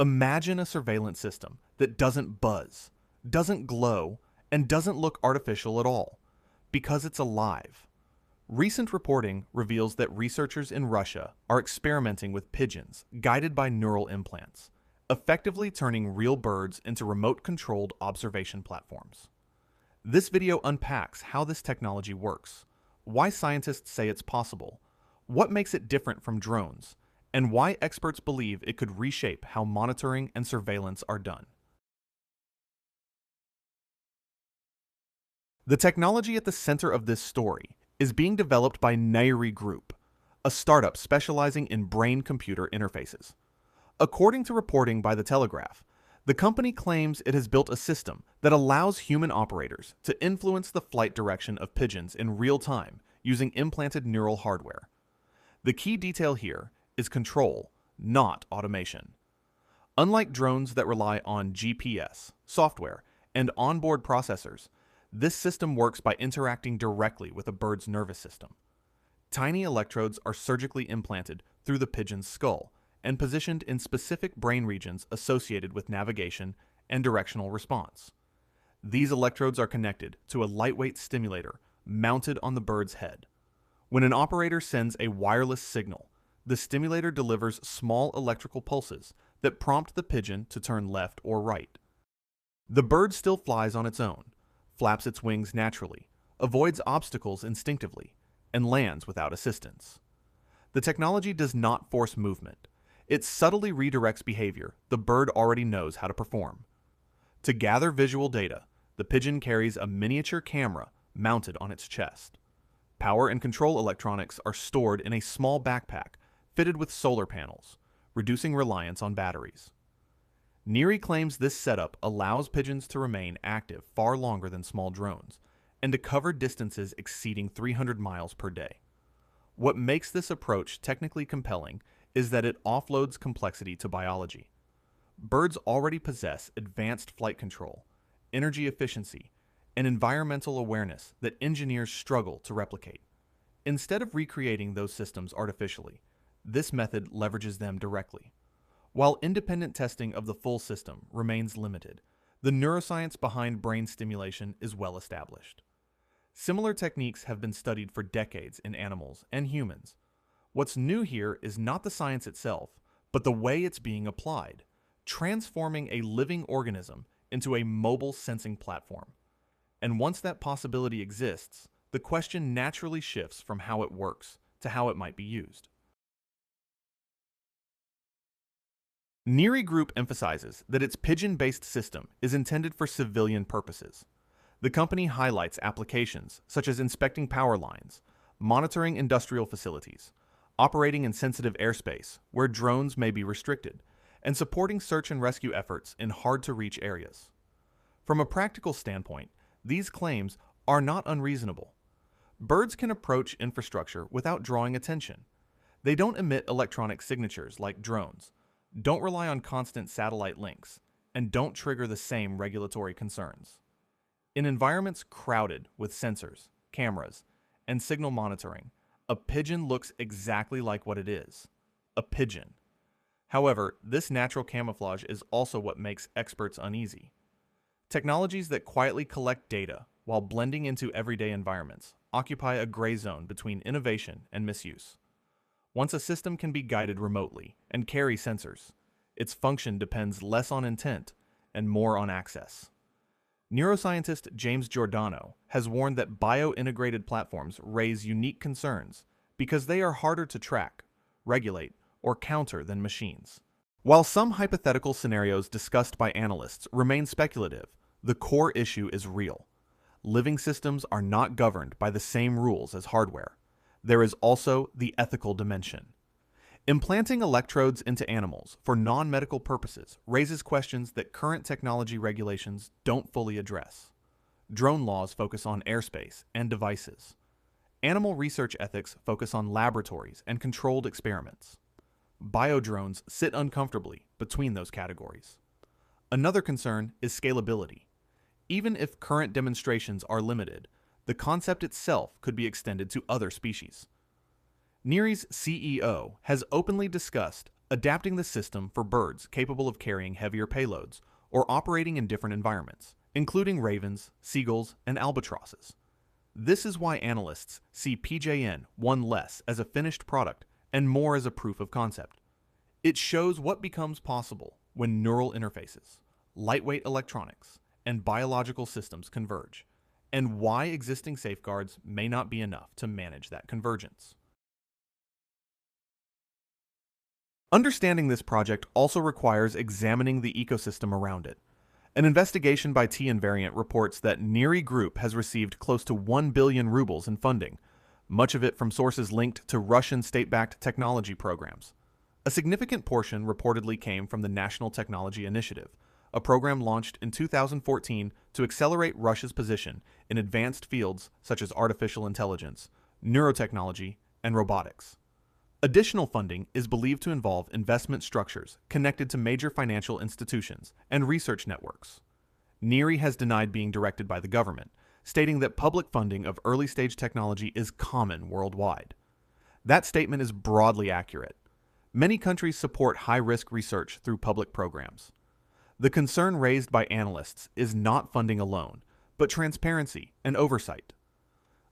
Imagine a surveillance system that doesn't buzz, doesn't glow, and doesn't look artificial at all, because it's alive. Recent reporting reveals that researchers in Russia are experimenting with pigeons guided by neural implants, effectively turning real birds into remote-controlled observation platforms. This video unpacks how this technology works, why scientists say it's possible, what makes it different from drones, and why experts believe it could reshape how monitoring and surveillance are done. The technology at the center of this story is being developed by Nairi Group, a startup specializing in brain-computer interfaces. According to reporting by The Telegraph, the company claims it has built a system that allows human operators to influence the flight direction of pigeons in real time using implanted neural hardware. The key detail here is control, not automation. Unlike drones that rely on GPS, software, and onboard processors, this system works by interacting directly with a bird's nervous system. Tiny electrodes are surgically implanted through the pigeon's skull and positioned in specific brain regions associated with navigation and directional response. These electrodes are connected to a lightweight stimulator mounted on the bird's head. When an operator sends a wireless signal, the stimulator delivers small electrical pulses that prompt the pigeon to turn left or right. The bird still flies on its own, flaps its wings naturally, avoids obstacles instinctively, and lands without assistance. The technology does not force movement. It subtly redirects behavior the bird already knows how to perform. To gather visual data, the pigeon carries a miniature camera mounted on its chest. Power and control electronics are stored in a small backpack fitted with solar panels, reducing reliance on batteries. Nairi claims this setup allows pigeons to remain active far longer than small drones, and to cover distances exceeding 300 miles per day. What makes this approach technically compelling is that it offloads complexity to biology. Birds already possess advanced flight control, energy efficiency, and environmental awareness that engineers struggle to replicate. Instead of recreating those systems artificially, this method leverages them directly. While independent testing of the full system remains limited, the neuroscience behind brain stimulation is well established. Similar techniques have been studied for decades in animals and humans. What's new here is not the science itself, but the way it's being applied, transforming a living organism into a mobile sensing platform. And once that possibility exists, the question naturally shifts from how it works to how it might be used. Nairi Group emphasizes that its pigeon-based system is intended for civilian purposes. The company highlights applications such as inspecting power lines, monitoring industrial facilities, operating in sensitive airspace where drones may be restricted, and supporting search and rescue efforts in hard-to-reach areas. From a practical standpoint, these claims are not unreasonable. Birds can approach infrastructure without drawing attention. They don't emit electronic signatures like drones, don't rely on constant satellite links, and don't trigger the same regulatory concerns. In environments crowded with sensors, cameras, and signal monitoring, a pigeon looks exactly like what it is, a pigeon. However, this natural camouflage is also what makes experts uneasy. Technologies that quietly collect data while blending into everyday environments occupy a gray zone between innovation and misuse. Once a system can be guided remotely and carry sensors, its function depends less on intent and more on access. Neuroscientist James Giordano has warned that bio-integrated platforms raise unique concerns because they are harder to track, regulate, or counter than machines. While some hypothetical scenarios discussed by analysts remain speculative, the core issue is real. Living systems are not governed by the same rules as hardware. There is also the ethical dimension. Implanting electrodes into animals for non-medical purposes raises questions that current technology regulations don't fully address. Drone laws focus on airspace and devices. Animal research ethics focus on laboratories and controlled experiments. Biodrones sit uncomfortably between those categories. Another concern is scalability. Even if current demonstrations are limited, the concept itself could be extended to other species. Nairi's CEO has openly discussed adapting the system for birds capable of carrying heavier payloads or operating in different environments, including ravens, seagulls, and albatrosses. This is why analysts see PJN-1 less as a finished product and more as a proof of concept. It shows what becomes possible when neural interfaces, lightweight electronics, and biological systems converge, and why existing safeguards may not be enough to manage that convergence. Understanding this project also requires examining the ecosystem around it. An investigation by T-Invariant reports that NIRI Group has received close to 1 billion rubles in funding, much of it from sources linked to Russian state-backed technology programs. A significant portion reportedly came from the National Technology Initiative, a program launched in 2014 to accelerate Russia's position in advanced fields such as artificial intelligence, neurotechnology, and robotics. Additional funding is believed to involve investment structures connected to major financial institutions and research networks. NIRI has denied being directed by the government, stating that public funding of early-stage technology is common worldwide. That statement is broadly accurate. Many countries support high-risk research through public programs. The concern raised by analysts is not funding alone, but transparency and oversight.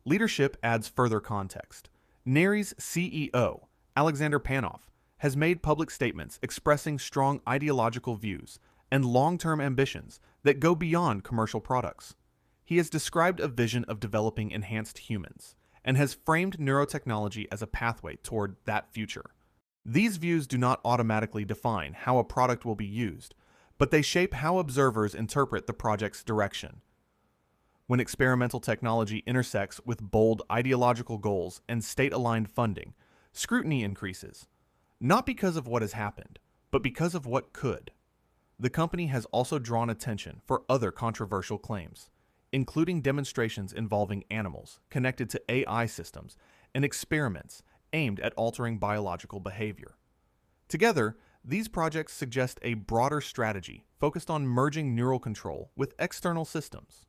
Leadership adds further context. NIRI's CEO, Alexander Panov, has made public statements expressing strong ideological views and long-term ambitions that go beyond commercial products. He has described a vision of developing enhanced humans and has framed neurotechnology as a pathway toward that future. These views do not automatically define how a product will be used, but they shape how observers interpret the project's direction. When experimental technology intersects with bold ideological goals and state-aligned funding, scrutiny increases, not because of what has happened, but because of what could. The company has also drawn attention for other controversial claims, including demonstrations involving animals connected to AI systems and experiments aimed at altering biological behavior. Together, these projects suggest a broader strategy focused on merging neural control with external systems.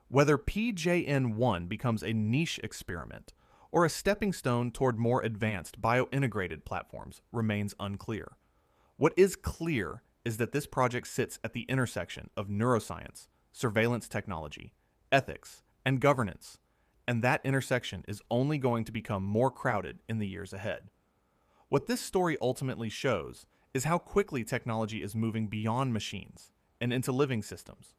Whether PJN-1 becomes a niche experiment or a stepping stone toward more advanced bio-integrated platforms remains unclear. What is clear is that this project sits at the intersection of neuroscience, surveillance technology, ethics, and governance, and that intersection is only going to become more crowded in the years ahead. What this story ultimately shows is how quickly technology is moving beyond machines and into living systems.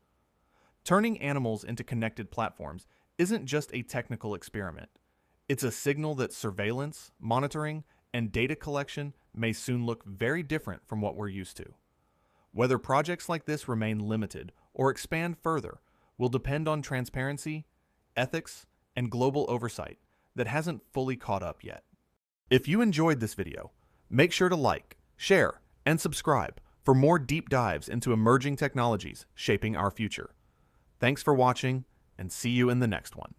Turning animals into connected platforms isn't just a technical experiment. It's a signal that surveillance, monitoring, and data collection may soon look very different from what we're used to. Whether projects like this remain limited or expand further will depend on transparency, ethics, and global oversight that hasn't fully caught up yet. If you enjoyed this video, make sure to like, share, and subscribe for more deep dives into emerging technologies shaping our future. Thanks for watching, and see you in the next one.